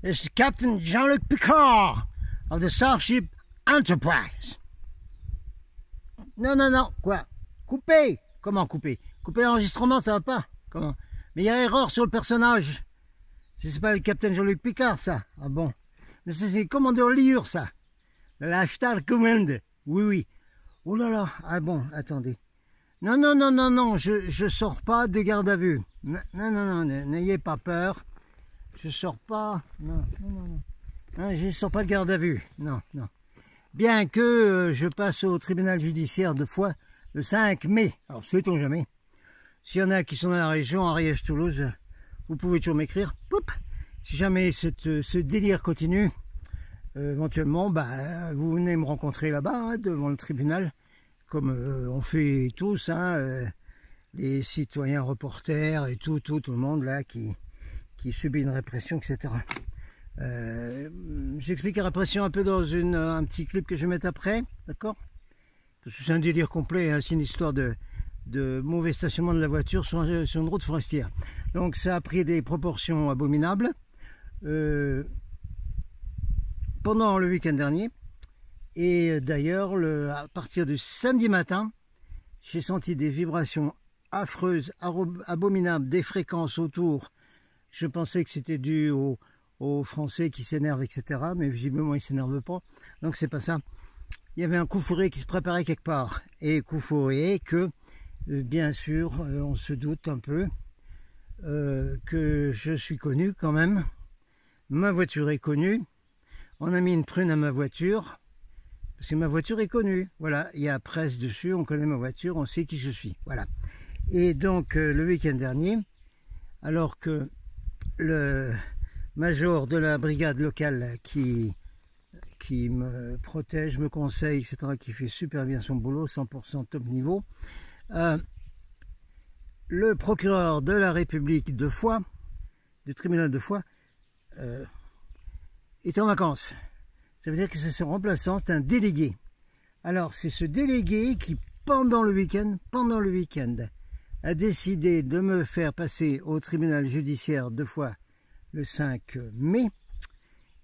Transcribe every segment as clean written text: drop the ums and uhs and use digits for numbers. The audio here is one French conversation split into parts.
This is Captain Jean-Luc Picard of the Starship Enterprise. Non, non, non, quoi? Couper? Comment couper? Couper l'enregistrement, ça va pas? Comment? Mais il y a erreur sur le personnage. C'est pas le Captain Jean-Luc Picard, ça. Ah bon? Mais c'est Commandeur Liur, ça. La Star Command. Oui, oui. Oh là là. Ah bon, attendez. Non, non, non, non, non, je sors pas de garde à vue. Non, non, non, n'ayez pas peur. Je sors pas. Non, non, non, non. Non, je sors pas de garde à vue. Non, non. Bien que je passe au tribunal judiciaire 2 fois le 5 mai. Alors, sait-on jamais. S'il y en a qui sont dans la région, Ariège-Toulouse, vous pouvez toujours m'écrire. Si jamais ce délire continue, éventuellement, bah, vous venez me rencontrer là-bas, hein, devant le tribunal, comme on fait tous, hein, les citoyens reporters et tout le monde là qui subit une répression, etc. J'explique la répression un peu dans un petit clip que je vais mettre après, d'accord? Parce que c'est un délire complet, hein, c'est une histoire de mauvais stationnement de la voiture sur une route forestière. Donc ça a pris des proportions abominables pendant le week-end dernier. Et d'ailleurs, à partir du samedi matin, j'ai senti des vibrations affreuses, abominables, des fréquences autour. Je pensais que c'était dû aux Français qui s'énervent, etc. Mais visiblement, ils ne s'énervent pas. Donc c'est pas ça. Il y avait un coup fourré qui se préparait quelque part. Et coup fourré que, bien sûr, on se doute un peu que je suis connu quand même. Ma voiture est connue. On a mis une prune à ma voiture. Parce que ma voiture est connue. Voilà, il y a presse dessus, on connaît ma voiture, on sait qui je suis. Voilà. Et donc, le week-end dernier, alors que le major de la brigade locale qui me protège, me conseille, etc., qui fait super bien son boulot, 100% top niveau, le procureur de la République de Foix, du tribunal de Foix, est en vacances. Ça veut dire que c'est son remplaçant, c'est un délégué. Alors, c'est ce délégué qui, pendant le week-end, a décidé de me faire passer au tribunal judiciaire 2 fois le 5 mai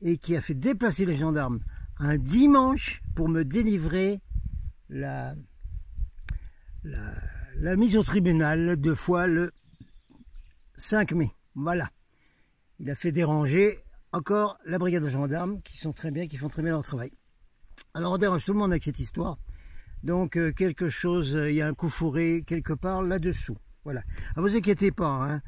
et qui a fait déplacer les gendarmes un dimanche pour me délivrer la mise au tribunal 2 fois le 5 mai. Voilà. Il a fait déranger encore la brigade de gendarmes qui font très bien leur travail. Alors on dérange tout le monde avec cette histoire. Donc quelque chose, il y a un coup fourré quelque part là-dessous. Voilà. Ah, vous inquiétez pas, hein.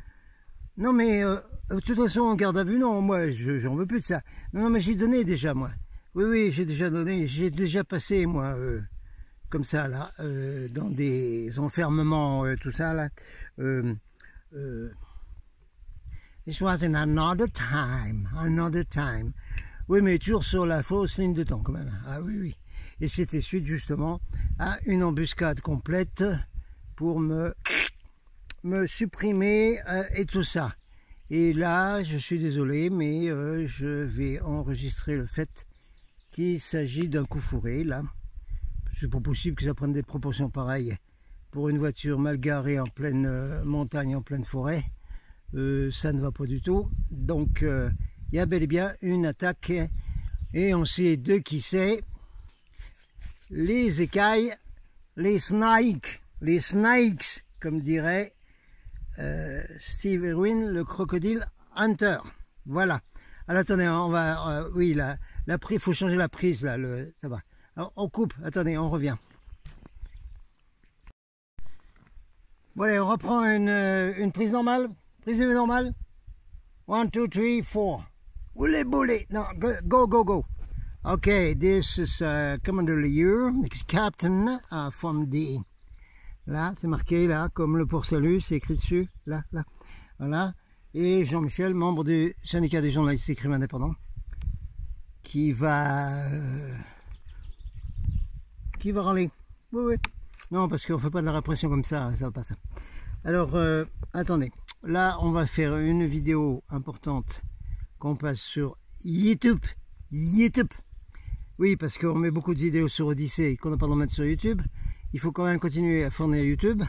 Non mais de toute façon en garde à vue, non, moi j'en veux plus de ça. Non, non mais j'ai donné déjà moi. Oui, j'ai déjà donné, j'ai déjà passé moi comme ça là, dans des enfermements, tout ça là. This was in another time. Oui, mais toujours sur la fausse ligne de temps quand même. Ah oui, oui. Et c'était suite justement à une embuscade complète pour me supprimer et tout ça. Et là, je suis désolé, mais je vais enregistrer le fait qu'il s'agit d'un coup fourré, là. C'est pas possible que ça prenne des proportions pareilles pour une voiture mal garée en pleine montagne, en pleine forêt. Ça ne va pas du tout. Donc, il y a bel et bien une attaque et on sait de qui c'est. Les écailles, les snakes, comme dirait Steve Irwin, le crocodile hunter. Voilà. Alors attendez, on va, oui, la prise, il faut changer la prise là, ça va. Alors, on coupe, attendez, on revient. Voilà, on reprend une prise normale. Prise de vue normale. 1, 2, 3, 4. Oulé boulé. No, go. Okay, this is Commander Liur, Captain from the... Là, c'est marqué là, comme le port-salut, c'est écrit dessus. Là. Voilà. Et Jean-Michel, membre du syndicat des journalistes écrivains indépendants, qui va râler. Oui. Non, parce qu'on ne fait pas de la répression comme ça va pas ça. Alors, attendez. Là, on va faire une vidéo importante qu'on passe sur YouTube. Oui, parce qu'on met beaucoup de vidéos sur Odyssée et qu'on n'a pas d'en mettre sur YouTube. Il faut quand même continuer à fournir YouTube.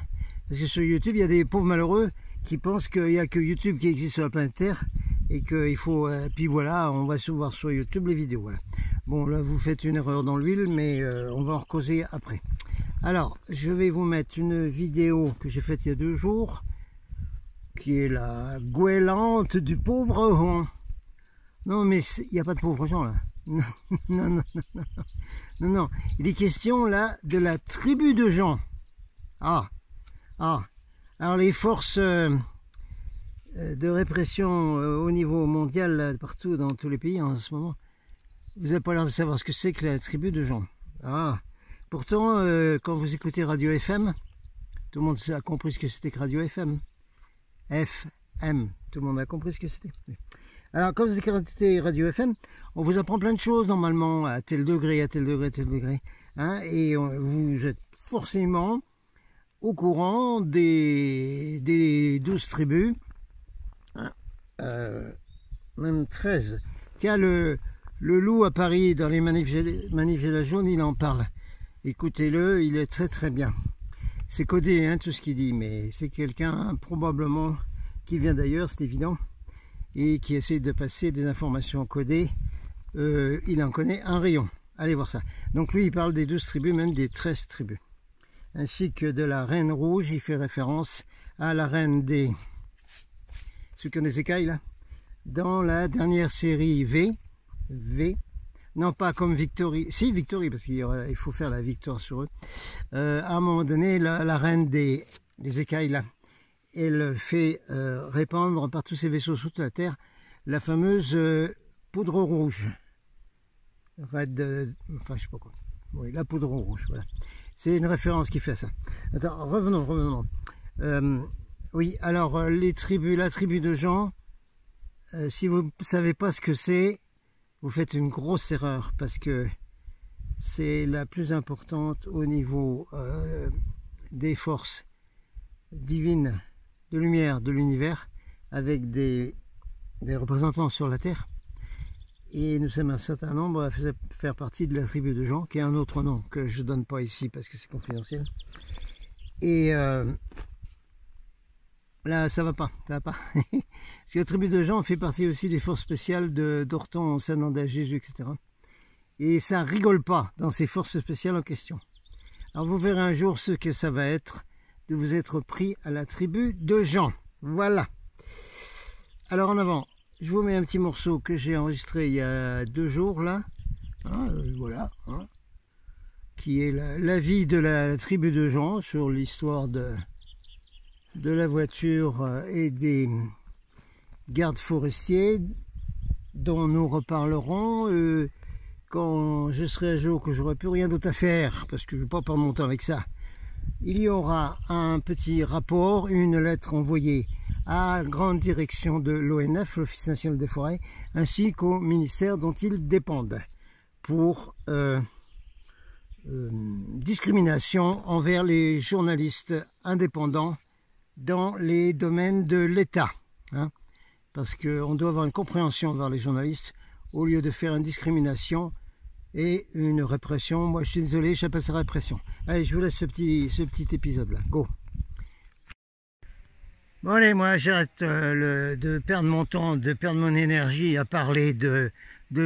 Parce que sur YouTube, il y a des pauvres malheureux qui pensent qu'il n'y a que YouTube qui existe sur la planète Terre et qu'il faut... puis voilà, on va se voir sur YouTube les vidéos. Voilà. Bon, là, vous faites une erreur dans l'huile, mais on va en causer après. Alors, je vais vous mettre une vidéo que j'ai faite il y a 2 jours, qui est la goélante du pauvre Jean. Non, mais il n'y a pas de pauvres gens, là. Non, non, non, non, non, non, non. Il est question, là, de la tribu de Jean. Ah, ah. Alors, les forces de répression au niveau mondial, là, partout, dans tous les pays, en ce moment, vous n'avez pas l'air de savoir ce que c'est que la tribu de Jean. Ah. Pourtant, quand vous écoutez Radio FM, tout le monde a compris ce que c'était que Radio FM. FM, tout le monde a compris ce que c'était. Alors, quand vous écoutez Radio FM, on vous apprend plein de choses normalement, à tel degré, à tel degré, à tel degré. Hein, et vous êtes forcément au courant des 12 tribus, hein, même 13. Tiens, le loup à Paris, dans les manifs Gilets jaunes, il en parle. Écoutez-le, il est très très bien. C'est codé, hein, tout ce qu'il dit, mais c'est quelqu'un probablement qui vient d'ailleurs, c'est évident, et qui essaie de passer des informations codées. Il en connaît un rayon. Allez voir ça. Donc lui, il parle des 12 tribus, même des 13 tribus. Ainsi que de la reine rouge, il fait référence à la reine des... Ceux qui ont des écailles, là. Dans la dernière série V, non pas comme Victory, si Victory, parce qu'il faut faire la victoire sur eux. À un moment donné, la reine des écailles, là, elle fait répandre par tous ses vaisseaux sous la terre la fameuse poudre rouge. Enfin, je sais pas quoi. Oui, la poudre rouge, voilà. C'est une référence qui fait ça. Attends, revenons. Oui, alors la tribu de Jean, si vous ne savez pas ce que c'est, vous faites une grosse erreur parce que c'est la plus importante au niveau des forces divines de lumière de l'univers avec des représentants sur la Terre. Et nous sommes un certain nombre à faire partie de la tribu de Jean, qui est un autre nom que je ne donne pas ici parce que c'est confidentiel. Et là, ça va pas. Parce que la tribu de Jean fait partie aussi des forces spéciales d'Orton, Saint-André, Jésus, etc. Et ça rigole pas dans ces forces spéciales en question. Alors vous verrez un jour ce que ça va être de vous être pris à la tribu de Jean. Voilà. Alors en avant, je vous mets un petit morceau que j'ai enregistré il y a 2 jours là. Hein, voilà. Hein, qui est la vie de la tribu de Jean sur l'histoire de la voiture et des gardes forestiers dont nous reparlerons quand je serai à jour, que j'aurai plus rien d'autre à faire parce que je ne vais pas perdre mon temps avec ça. Il y aura un petit rapport, une lettre envoyée à la grande direction de l'ONF, l'Office national des forêts, ainsi qu'au ministère dont ils dépendent, pour discrimination envers les journalistes indépendants dans les domaines de l'État. Hein, parce qu'on doit avoir une compréhension envers les journalistes au lieu de faire une discrimination et une répression. Moi, je suis désolé, j'appelle ça répression. Allez, je vous laisse ce petit épisode-là. Go! Bon, allez, moi, j'arrête de perdre mon temps, de perdre mon énergie à parler de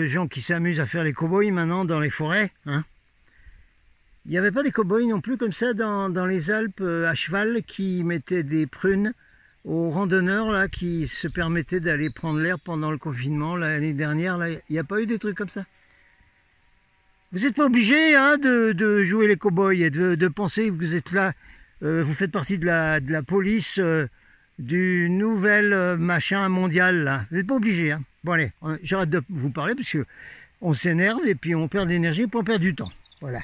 gens qui s'amusent à faire les cow-boys maintenant dans les forêts. Hein. Il n'y avait pas des cow-boys non plus comme ça dans les Alpes à cheval qui mettaient des prunes aux randonneurs là, qui se permettaient d'aller prendre l'air pendant le confinement l'année dernière. Là, il n'y a pas eu des trucs comme ça? Vous n'êtes pas obligé hein, de jouer les cow-boys et de penser que vous êtes là, vous faites partie de la police du nouvel machin mondial là. Vous n'êtes pas obligé. Hein. Bon allez, j'arrête de vous parler parce que on s'énerve et puis on perd de l'énergie pour perdre du temps. Voilà.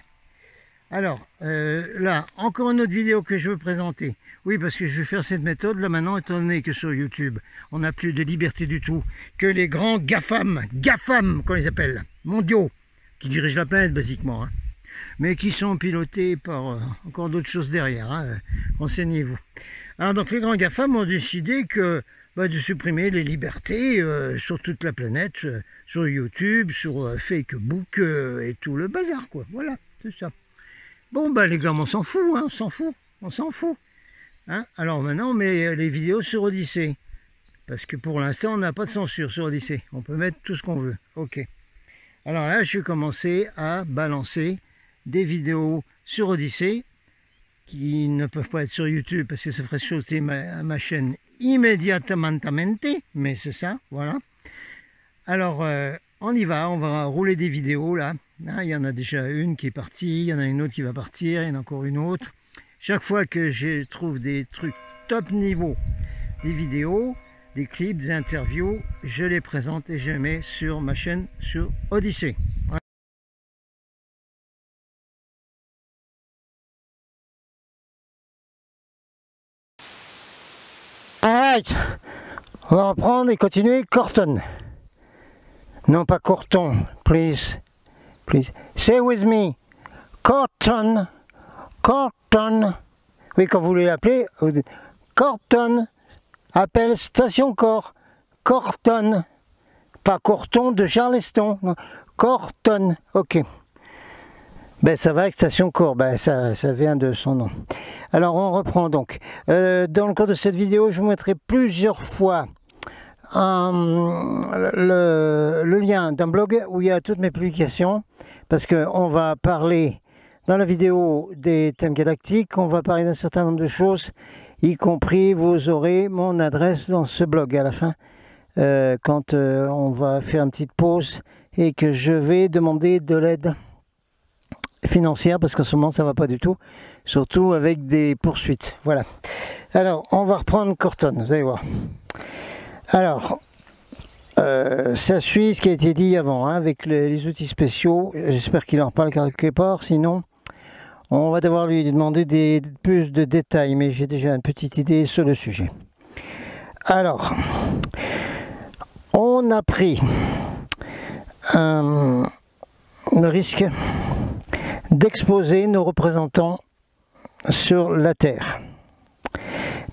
Alors, là, encore une autre vidéo que je veux présenter. Oui, parce que je vais faire cette méthode là maintenant, étant donné que sur YouTube, on n'a plus de liberté du tout, que les grands GAFAM, qu'on les appelle, mondiaux, qui dirigent la planète basiquement, hein, mais qui sont pilotés par encore d'autres choses derrière, hein, renseignez-vous. Alors donc les grands GAFAM ont décidé que de supprimer les libertés sur toute la planète, sur YouTube, sur Facebook et tout le bazar, quoi. Voilà, c'est ça. Bon, les gars, on s'en fout, hein, on s'en fout. Hein. Alors maintenant, on met les vidéos sur Odyssée. parce que pour l'instant, on n'a pas de censure sur Odyssée. On peut mettre tout ce qu'on veut. Ok. Alors là, je vais commencer à balancer des vidéos sur Odyssée qui ne peuvent pas être sur YouTube parce que ça ferait sauter ma chaîne immédiatement, mais c'est ça, voilà. Alors, on y va, on va rouler des vidéos là. Là. Il y en a déjà une qui est partie, il y en a une autre qui va partir, il y en a encore une autre. Chaque fois que je trouve des trucs top niveau, des vidéos, des clips, des interviews, je les présente et je les mets sur ma chaîne sur Odyssée. Voilà. Alright, on va reprendre et continuer. Corton. Non pas Corton, please. Please. Say with me. Corton. Corton. Oui, quand vous voulez l'appeler, vous dites Corton. Appelle Station Cor. Corton. Pas Corton de Charleston. Non. Corton. Ok. Ben ça va avec Station Cor. Ben ça vient de son nom. Alors on reprend donc. Dans le cours de cette vidéo, je vous mettrai plusieurs fois le lien d'un blog où il y a toutes mes publications. Parce qu'on va parler dans la vidéo des thèmes galactiques, on va parler d'un certain nombre de choses, y compris vous aurez mon adresse dans ce blog à la fin, quand on va faire une petite pause et que je vais demander de l'aide financière, parce qu'en ce moment ça va pas du tout, surtout avec des poursuites. Voilà. Alors, on va reprendre Corton, vous allez voir. Alors, ça suit ce qui a été dit avant, hein, avec les outils spéciaux. J'espère qu'il en parle quelque part, sinon on va devoir lui demander plus de détails, mais j'ai déjà une petite idée sur le sujet. Alors, on a pris le risque d'exposer nos représentants sur la Terre.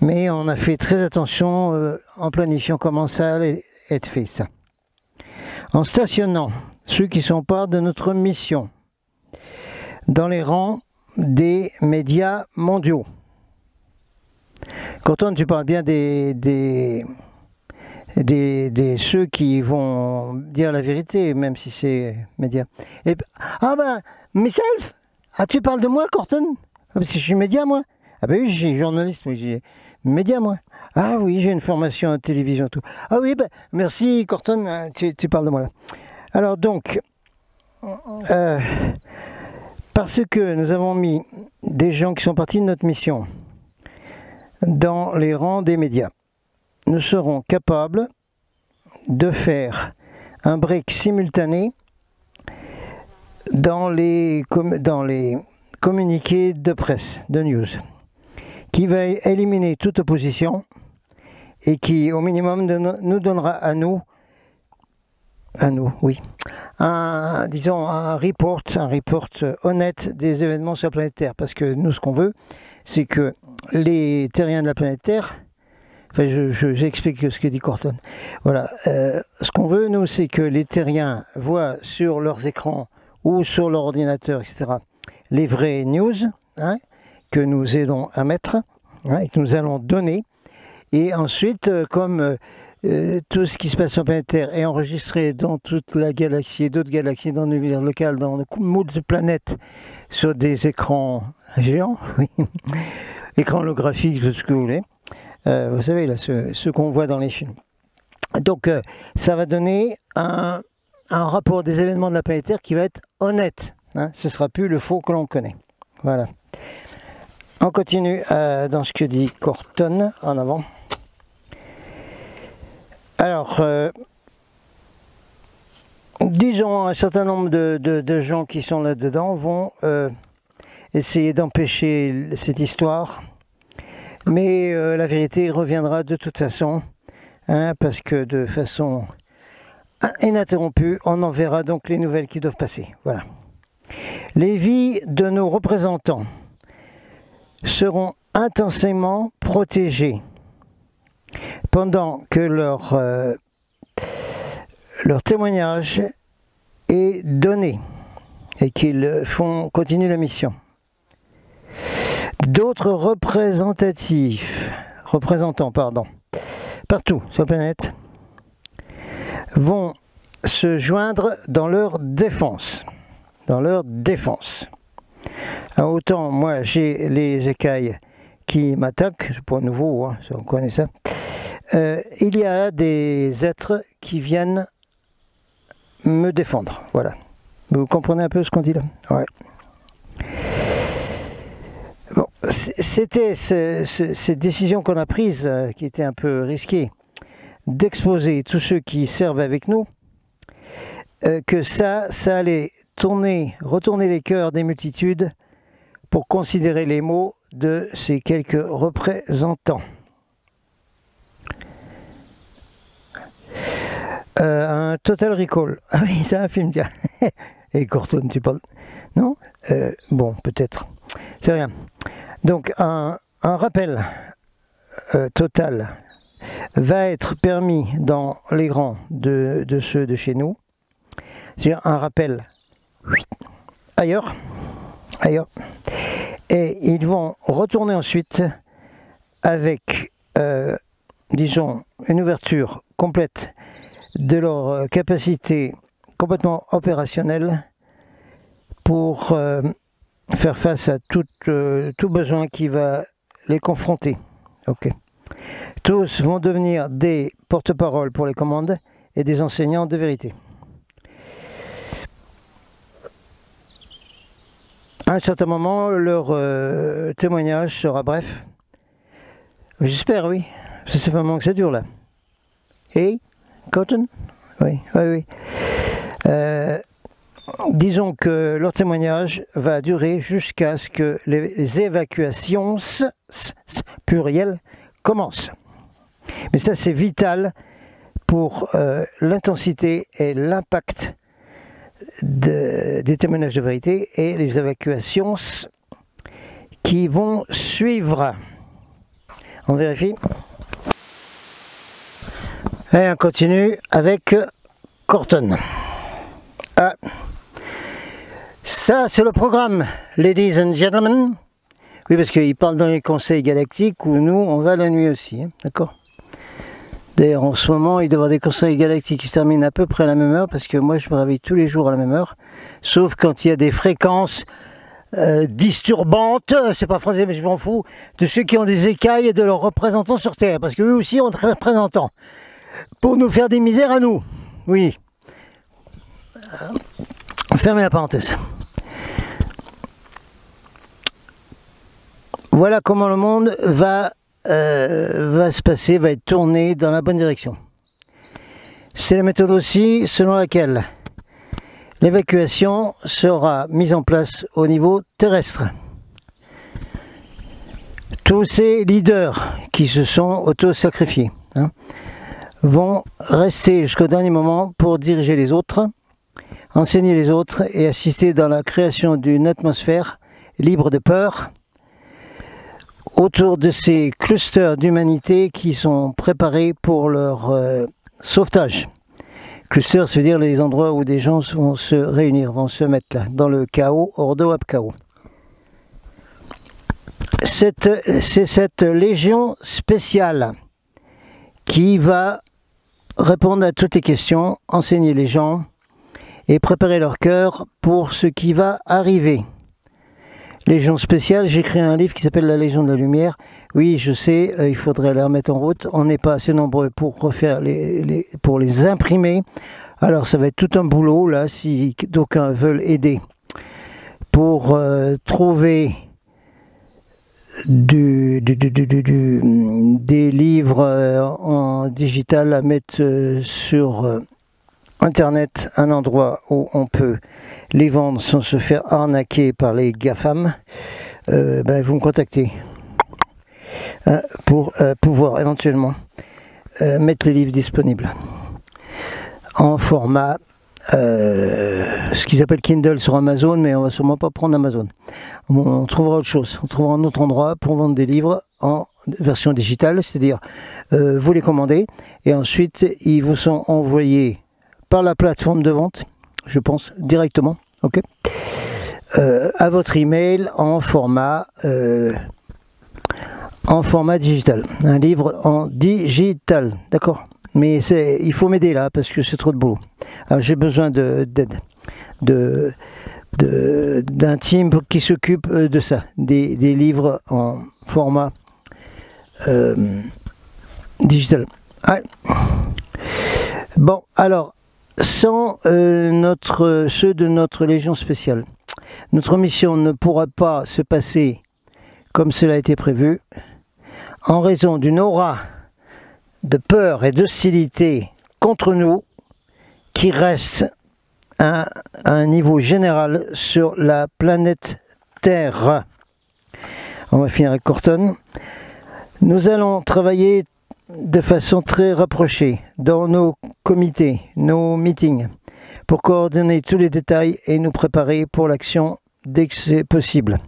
Mais on a fait très attention en planifiant comment ça allait être fait, ça. En stationnant ceux qui sont part de notre mission dans les rangs des médias mondiaux. Corton, tu parles bien des ceux qui vont dire la vérité, même si c'est média. Et, ah ben, myself. Ah, tu parles de moi, Corton? Ah, parce que je suis média, moi. Ah ben oui, je suis journaliste, mais j'ai média, moi. Ah oui, j'ai une formation en télévision, tout. Ah oui, ben, merci, Corton, tu parles de moi, là. Alors, donc, parce que nous avons mis des gens qui sont partis de notre mission dans les rangs des médias, nous serons capables de faire un break simultané dans les communiqués de presse, de news, qui va éliminer toute opposition et qui, au minimum, nous donnera à nous, oui, disons un report honnête des événements sur la planète Terre. Parce que nous, ce qu'on veut, c'est que les terriens de la planète Terre, enfin, j'explique ce que dit Corton. Voilà, ce qu'on veut, nous, c'est que les terriens voient sur leurs écrans ou sur leur ordinateur, etc., les vraies news, hein, que nous aidons à mettre, hein, et que nous allons donner. Et ensuite, comme tout ce qui se passe sur la planète Terre est enregistré dans toute la galaxie et d'autres galaxies, dans l'univers local, dans de multiples planètes, sur des écrans géants, oui, écrans holographiques, tout ce que vous voulez. Vous savez, là, ce qu'on voit dans les films. Donc, ça va donner un rapport des événements de la planète Terre qui va être honnête. Hein, ce ne sera plus le faux que l'on connaît. Voilà. On continue dans ce que dit Corton en avant. Alors, disons, un certain nombre de gens qui sont là-dedans vont essayer d'empêcher cette histoire. Mais la vérité reviendra de toute façon, hein, parce que de façon ininterrompue, on enverra donc les nouvelles qui doivent passer. Voilà. Les vies de nos représentants seront intensément protégées pendant que leur témoignage est donné et qu'ils continuent la mission. D'autres représentants partout sur la planète, vont se joindre dans leur défense. Dans leur défense. Alors, autant moi j'ai les écailles qui m'attaquent, c'est pas nouveau, hein, on connaît ça. Il y a des êtres qui viennent me défendre. Voilà. Vous comprenez un peu ce qu'on dit là? Ouais. Bon, c'était cette décision qu'on a prise, qui était un peu risquée, d'exposer tous ceux qui servent avec nous, que ça allait retourner les cœurs des multitudes pour considérer les mots de ces quelques représentants. Un Total Recall. Ah oui, c'est un film, tiens. Et Corton, tu parles? Non? Bon, peut-être. C'est rien. Donc, un rappel total va être permis dans les rangs de ceux de chez nous. C'est-à-dire un rappel ailleurs. Et ils vont retourner ensuite avec, disons, une ouverture complète de leur capacité complètement opérationnelle pour faire face à tout besoin qui va les confronter. Ok. Tous vont devenir des porte-paroles pour les commandes et des enseignants de vérité. À un certain moment, leur témoignage sera bref. J'espère, oui. Ça fait un moment que ça dure, là. Et Cotton? Oui. Disons que leur témoignage va durer jusqu'à ce que les évacuations plurielles commencent. Mais ça, c'est vital pour l'intensité et l'impact des témoignages de vérité et les évacuations qui vont suivre. On vérifie. Et on continue avec Corton. Ah. Ça, c'est le programme, ladies and gentlemen. Oui, parce qu'il parle dans les conseils galactiques où nous, on va la nuit aussi. Hein, d'accord? D'ailleurs, en ce moment, il doit y avoir des conseils galactiques qui se terminent à peu près à la même heure, parce que moi, je me réveille tous les jours à la même heure, sauf quand il y a des fréquences disturbantes, c'est pas français, mais je m'en fous, de ceux qui ont des écailles et de leurs représentants sur Terre, parce qu'eux aussi ont des représentants, pour nous faire des misères à nous. Oui. Fermez la parenthèse. Voilà comment le monde va se passer, va être tourné dans la bonne direction. C'est la méthode aussi selon laquelle l'évacuation sera mise en place au niveau terrestre. Tous ces leaders qui se sont auto-sacrifiés vont rester jusqu'au dernier moment pour diriger les autres, enseigner les autres et assister dans la création d'une atmosphère libre de peur autour de ces clusters d'humanité qui sont préparés pour leur sauvetage. Clusters, ça veut dire les endroits où des gens vont se réunir, vont se mettre là, dans le chaos, ordo ab chaos. C'est cette légion spéciale qui va répondre à toutes les questions, enseigner les gens et préparer leur cœur pour ce qui va arriver. Légion spéciale, j'ai écrit un livre qui s'appelle La Légion de la Lumière. Oui, je sais, il faudrait la remettre en route. On n'est pas assez nombreux pour refaire pour les imprimer. Alors ça va être tout un boulot là, si d'aucuns veulent aider pour trouver des livres en digital à mettre sur Internet, un endroit où on peut les vendre sans se faire arnaquer par les GAFAM, vous me contactez pour pouvoir éventuellement mettre les livres disponibles en format ce qu'ils appellent Kindle sur Amazon, mais on va sûrement pas prendre Amazon. On trouvera autre chose, on trouvera un autre endroit pour vendre des livres en version digitale, c'est-à-dire vous les commandez et ensuite ils vous sont envoyés par la plateforme de vente, je pense, directement, ok, à votre email en format en format digital. Un livre en digital, d'accord? Mais il faut m'aider là, parce que c'est trop de boulot. Alors j'ai besoin d'aide, d'un team qui s'occupe de ça, des livres en format digital. Ouais. Bon, alors, sans ceux de notre Légion spéciale, notre mission ne pourra pas se passer comme cela a été prévu, en raison d'une aura de peur et d'hostilité contre nous qui reste à un niveau général sur la planète Terre. On va finir avec Corton. Nous allons travailler de façon très rapprochée dans nos comités, nos meetings, pour coordonner tous les détails et nous préparer pour l'action dès que c'est possible.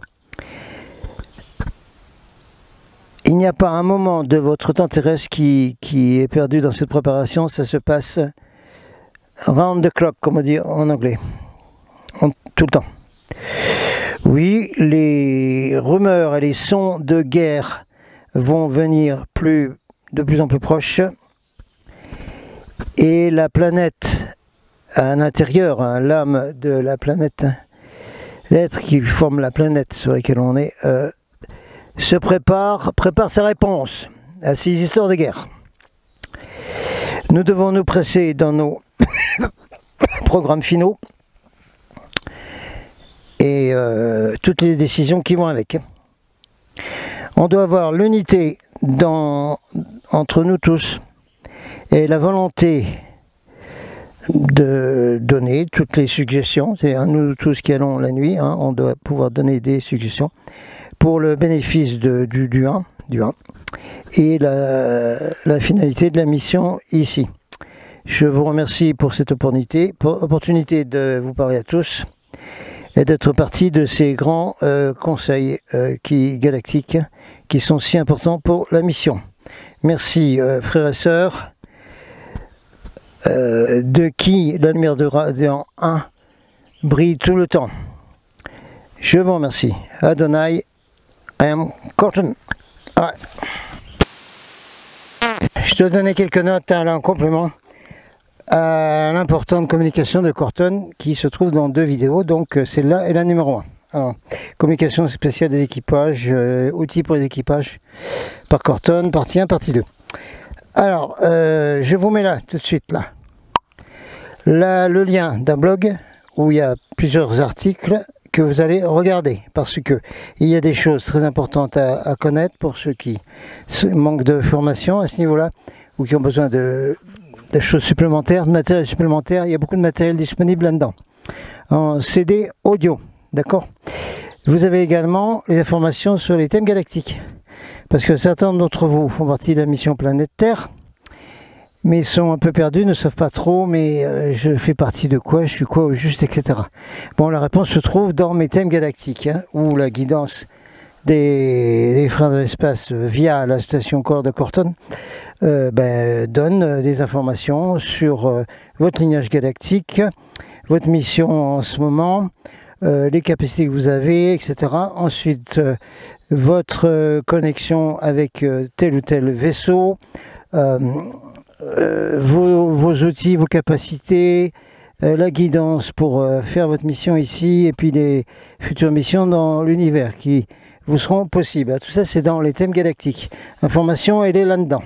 Il n'y a pas un moment de votre temps terrestre qui est perdu dans cette préparation, ça se passe round the clock, comme on dit en anglais, tout le temps. Oui, les rumeurs et les sons de guerre vont venir de plus en plus proches, et la planète à l'intérieur, hein, l'âme de la planète, l'être qui forme la planète sur laquelle on est, prépare sa réponse à ces histoires de guerre. Nous devons nous presser dans nos programmes finaux et toutes les décisions qui vont avec. On doit avoir l'unité entre nous tous et la volonté de donner toutes les suggestions. C'est nous tous qui allons la nuit, hein, on doit pouvoir donner des suggestions pour le bénéfice du 1 et la finalité de la mission ici. Je vous remercie pour cette opportunité de vous parler à tous et d'être partie de ces grands conseils galactiques qui sont si importants pour la mission. Merci frères et sœurs, de qui la lumière de Radiant 1 brille tout le temps. Je vous remercie. Adonai, I am Corton. Ouais. Je te donnais quelques notes là, en complément à l'importante communication de Corton qui se trouve dans 2 vidéos, donc celle-là est la numéro 1. Alors, communication spéciale des équipages, outils pour les équipages par Corton, partie 1, partie 2. Alors, je vous mets là, tout de suite, là, le lien d'un blog où il y a plusieurs articles que vous allez regarder, parce que il y a des choses très importantes à connaître pour ceux qui manquent de formation à ce niveau-là, ou qui ont besoin de choses supplémentaires, de matériel supplémentaire. Il y a beaucoup de matériel disponible là-dedans, en CD audio, d'accord. Vous avez également les informations sur les thèmes galactiques, parce que certains d'entre vous font partie de la mission Planète Terre, mais sont un peu perdus, ne savent pas trop, mais je fais partie de quoi, je suis quoi au juste, etc. Bon, la réponse se trouve dans mes thèmes galactiques, hein, où la guidance des frères de l'espace via la station Corps de Corton donne des informations sur votre lignage galactique, votre mission en ce moment, les capacités que vous avez, etc. Ensuite, votre connexion avec tel ou tel vaisseau, vos outils, vos capacités, la guidance pour faire votre mission ici, et puis les futures missions dans l'univers qui vous seront possibles. Tout ça, c'est dans les thèmes galactiques. L'information, elle est là-dedans.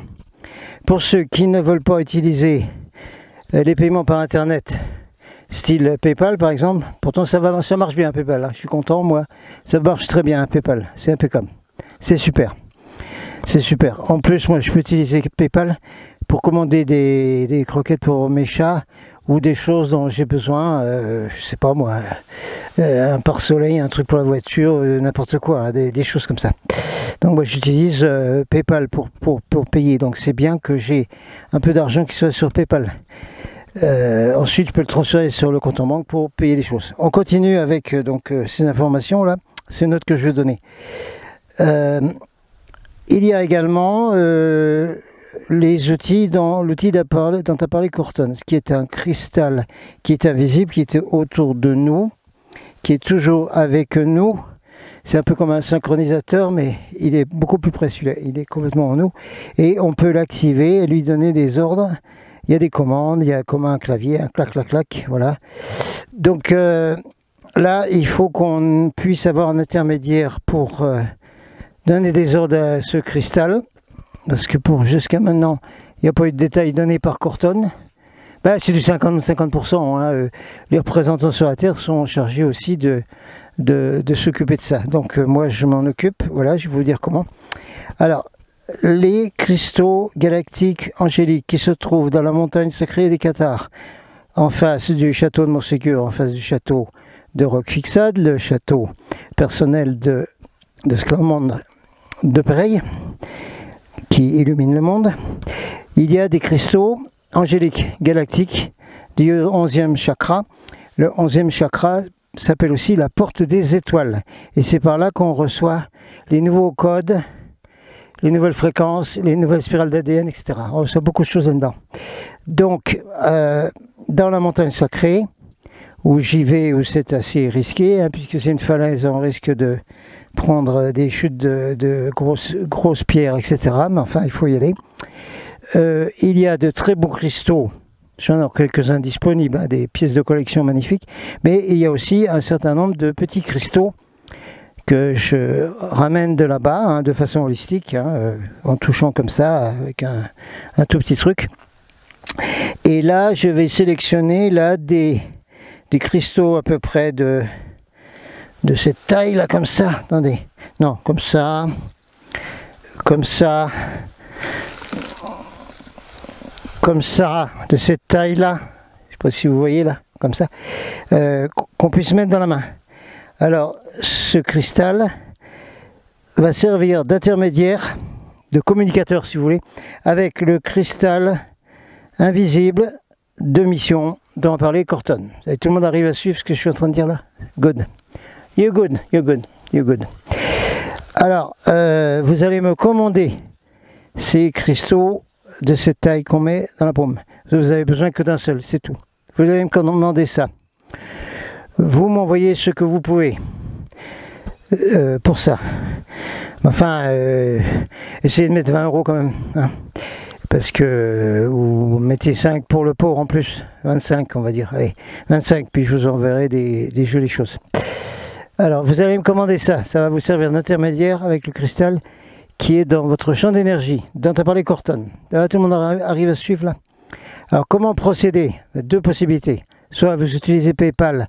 Pour ceux qui ne veulent pas utiliser les paiements par Internet, style PayPal par exemple, pourtant ça marche bien PayPal, hein. Je suis content, moi, ça marche très bien PayPal, c'est impeccable, c'est super. C'est super. En plus, moi, je peux utiliser PayPal pour commander des croquettes pour mes chats ou des choses dont j'ai besoin, je sais pas moi, un pare-soleil, un truc pour la voiture, n'importe quoi, hein, des choses comme ça. Donc moi j'utilise PayPal pour payer, donc c'est bien que j'ai un peu d'argent qui soit sur PayPal. Ensuite je peux le transférer sur le compte en banque pour payer des choses. On continue avec ces informations là, ces notes que je vais donner. Il y a également les outils dans l'outil dont a parlé Corton, ce qui est un cristal qui est invisible, qui est autour de nous, qui est toujours avec nous, C'est un peu comme un synchronisateur, mais il est beaucoup plus précis. Il est complètement en nous. Et on peut l'activer et lui donner des ordres. Il y a des commandes, il y a comme un clavier, un clac, clac, clac, voilà. Donc là, il faut qu'on puisse avoir un intermédiaire pour donner des ordres à ce cristal. Parce que pour jusqu'à maintenant, il n'y a pas eu de détails donnés par Corton. Ben, c'est du 50-50%. Hein. Les représentants sur la Terre sont chargés aussi de s'occuper de ça. Donc moi, je m'en occupe. Voilà, je vais vous dire comment. Alors, les cristaux galactiques angéliques qui se trouvent dans la montagne sacrée des Cathares, en face du château de Montségur, en face du château de Roquefixade, le château personnel de Sclamande de Pareil, qui illumine le monde. Il y a des cristaux angéliques galactiques du 11e chakra. Le 11e chakra s'appelle aussi la porte des étoiles. Et c'est par là qu'on reçoit les nouveaux codes, les nouvelles fréquences, les nouvelles spirales d'ADN, etc. On reçoit beaucoup de choses là-dedans. Donc, dans la montagne sacrée, où j'y vais, où c'est assez risqué, hein, puisque c'est une falaise, on risque de prendre des chutes de grosses pierres, etc. Mais enfin, il faut y aller. Il y a de très beaux cristaux, j'en ai quelques-uns disponibles, hein, des pièces de collection magnifiques, mais il y a aussi un certain nombre de petits cristaux que je ramène de là-bas, hein, de façon holistique, hein, en touchant comme ça, avec un tout petit truc. Et là, je vais sélectionner là des cristaux à peu près de cette taille-là, comme ça. Attendez, non, comme ça, de cette taille-là. Je ne sais pas si vous voyez là, comme ça, qu'on puisse mettre dans la main. Alors, ce cristal va servir d'intermédiaire, de communicateur si vous voulez, avec le cristal invisible de mission dont a parlé Corton. Tout le monde arrive à suivre ce que je suis en train de dire là? Good. You're good, you're good, you're good. Alors, vous allez me commander ces cristaux de cette taille qu'on met dans la paume. Vous avez besoin que d'un seul, c'est tout. Vous allez me commander ça. Vous m'envoyez ce que vous pouvez pour ça. Enfin, essayez de mettre 20 € quand même. Hein, parce que vous mettez 5 pour le port en plus. 25 on va dire. Allez, 25, puis je vous enverrai des jolies choses. Alors, vous allez me commander ça. Ça va vous servir d'intermédiaire avec le cristal qui est dans votre champ d'énergie, dont a parlé Corton. Là, tout le monde arrive à suivre là. Alors, comment procéder? Deux possibilités. Soit vous utilisez PayPal.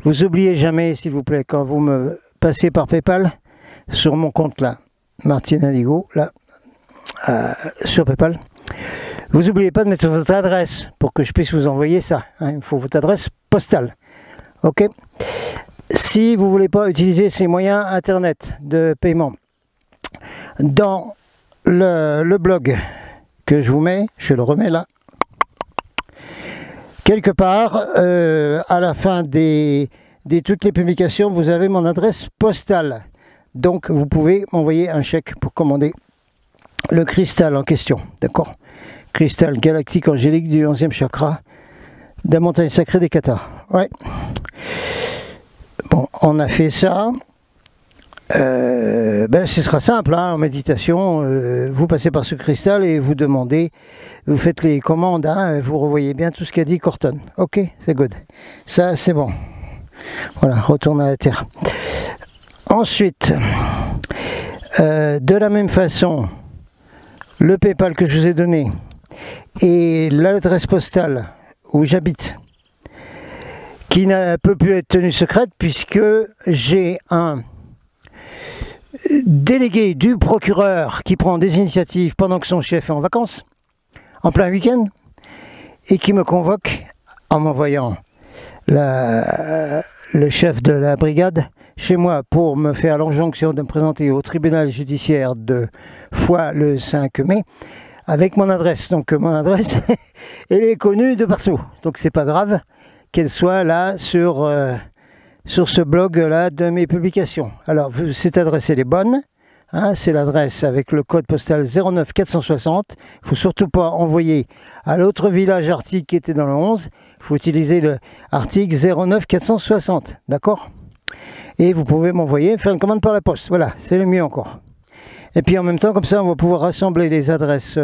Vous oubliez jamais, s'il vous plaît, quand vous me passez par PayPal, sur mon compte là, Martin Indigo, là, sur PayPal, vous n'oubliez pas de mettre votre adresse pour que je puisse vous envoyer ça. Hein, il faut votre adresse postale. Ok? Si vous ne voulez pas utiliser ces moyens internet de paiement, dans le blog que je vous mets, je le remets là, quelque part, à la fin de toutes les publications, vous avez mon adresse postale. Donc, vous pouvez m'envoyer un chèque pour commander le cristal en question. D'accord? Cristal galactique angélique du 11e chakra de la montagne sacrée des Cathares. Ouais. Bon, on a fait ça. Ce sera simple, hein, en méditation. Vous passez par ce cristal et vous demandez, vous faites les commandes, hein, vous revoyez bien tout ce qu'a dit Corton. Ok, c'est good. Ça, c'est bon. Voilà, retourne à la Terre. Ensuite, de la même façon, le PayPal que je vous ai donné et l'adresse postale où j'habite, qui ne peut plus être tenue secrète puisque j'ai un délégué du procureur qui prend des initiatives pendant que son chef est en vacances, en plein week-end, et qui me convoque en m'envoyant le chef de la brigade chez moi pour me faire l'injonction de me présenter au tribunal judiciaire de Foix le 5 mai avec mon adresse. Donc mon adresse, elle est connue de partout. Donc c'est pas grave qu'elle soit là sur ce blog-là de mes publications. Alors, cette adresse, elle est bonne. Hein, c'est l'adresse avec le code postal 09 460. Il ne faut surtout pas envoyer à l'autre village arctique qui était dans le 11. Il faut utiliser le article 09 460. D'accord? et vous pouvez m'envoyer, faire une commande par la poste. Voilà, c'est le mieux encore. Et puis en même temps, comme ça, on va pouvoir rassembler les adresses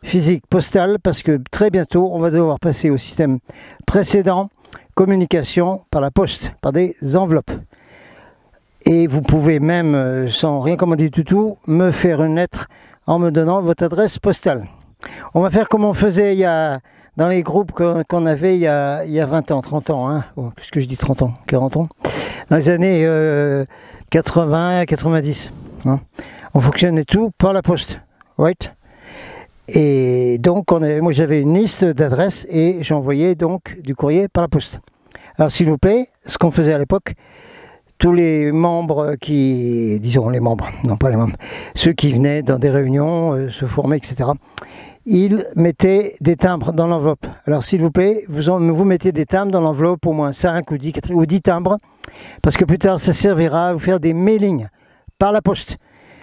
physiques postales, parce que très bientôt, on va devoir passer au système précédent, communication par la poste, par des enveloppes. Et vous pouvez même, sans rien commander du tout, me faire une lettre en me donnant votre adresse postale. On va faire comme on faisait dans les groupes qu'on avait il y a 20 ans, 30 ans. Hein. Oh, qu'est-ce que je dis 30 ans, 40 ans. Dans les années 80, 90. Hein. On fonctionnait tout par la poste. Right? Et donc, moi j'avais une liste d'adresses et j'envoyais donc du courrier par la poste. Alors s'il vous plaît, ce qu'on faisait à l'époque, tous les membres disons les membres, non pas les membres, ceux qui venaient dans des réunions, se former, etc., ils mettaient des timbres dans l'enveloppe. Alors s'il vous plaît, vous mettez des timbres dans l'enveloppe, au moins 5 ou 10 timbres, parce que plus tard ça servira à vous faire des mailings par la poste.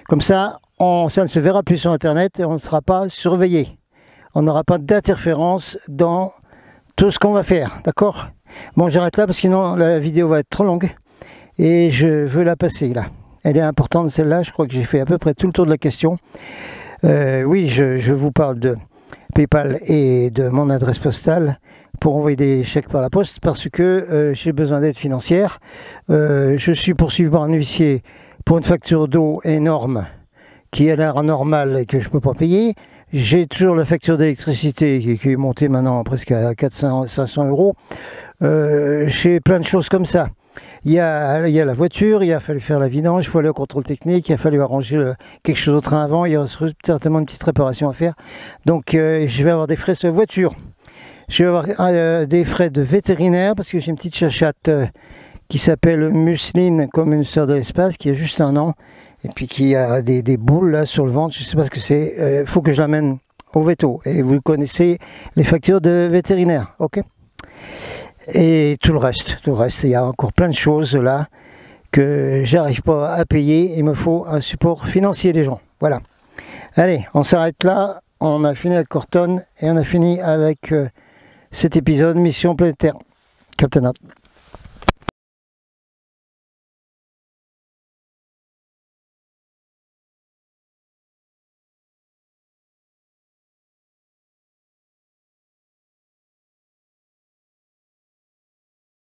Comme ça, ça ne se verra plus sur Internet et on ne sera pas surveillé. On n'aura pas d'interférence dans tout ce qu'on va faire, d'accord? Bon, j'arrête là parce que sinon la vidéo va être trop longue. Et je veux la passer là. Elle est importante celle-là, je crois que j'ai fait à peu près tout le tour de la question. Oui, je vous parle de PayPal et de mon adresse postale pour envoyer des chèques par la poste parce que j'ai besoin d'aide financière. Je suis poursuivi par un huissier pour une facture d'eau énorme qui a l'air anormale et que je ne peux pas payer. J'ai toujours la facture d'électricité qui est montée maintenant presque à 400-500 euros. J'ai plein de choses comme ça. Il y a la voiture, il a fallu faire la vidange, il faut aller au contrôle technique, il a fallu arranger quelque chose au train avant, il y aura certainement une petite réparation à faire. Donc je vais avoir des frais sur la voiture. Je vais avoir des frais de vétérinaire parce que j'ai une petite chachate qui s'appelle Museline, comme une sœur de l'espace, qui a juste 1 an et puis qui a des boules là sur le ventre, je ne sais pas ce que c'est. Il faut que je l'amène au véto. Et vous connaissez les factures de vétérinaire, ok? Et tout le reste, il y a encore plein de choses là que j'arrive pas à payer. Il me faut un support financier des gens. Voilà. Allez, on s'arrête là. On a fini avec Corton et on a fini avec cet épisode Mission Planétaire. Captain Out.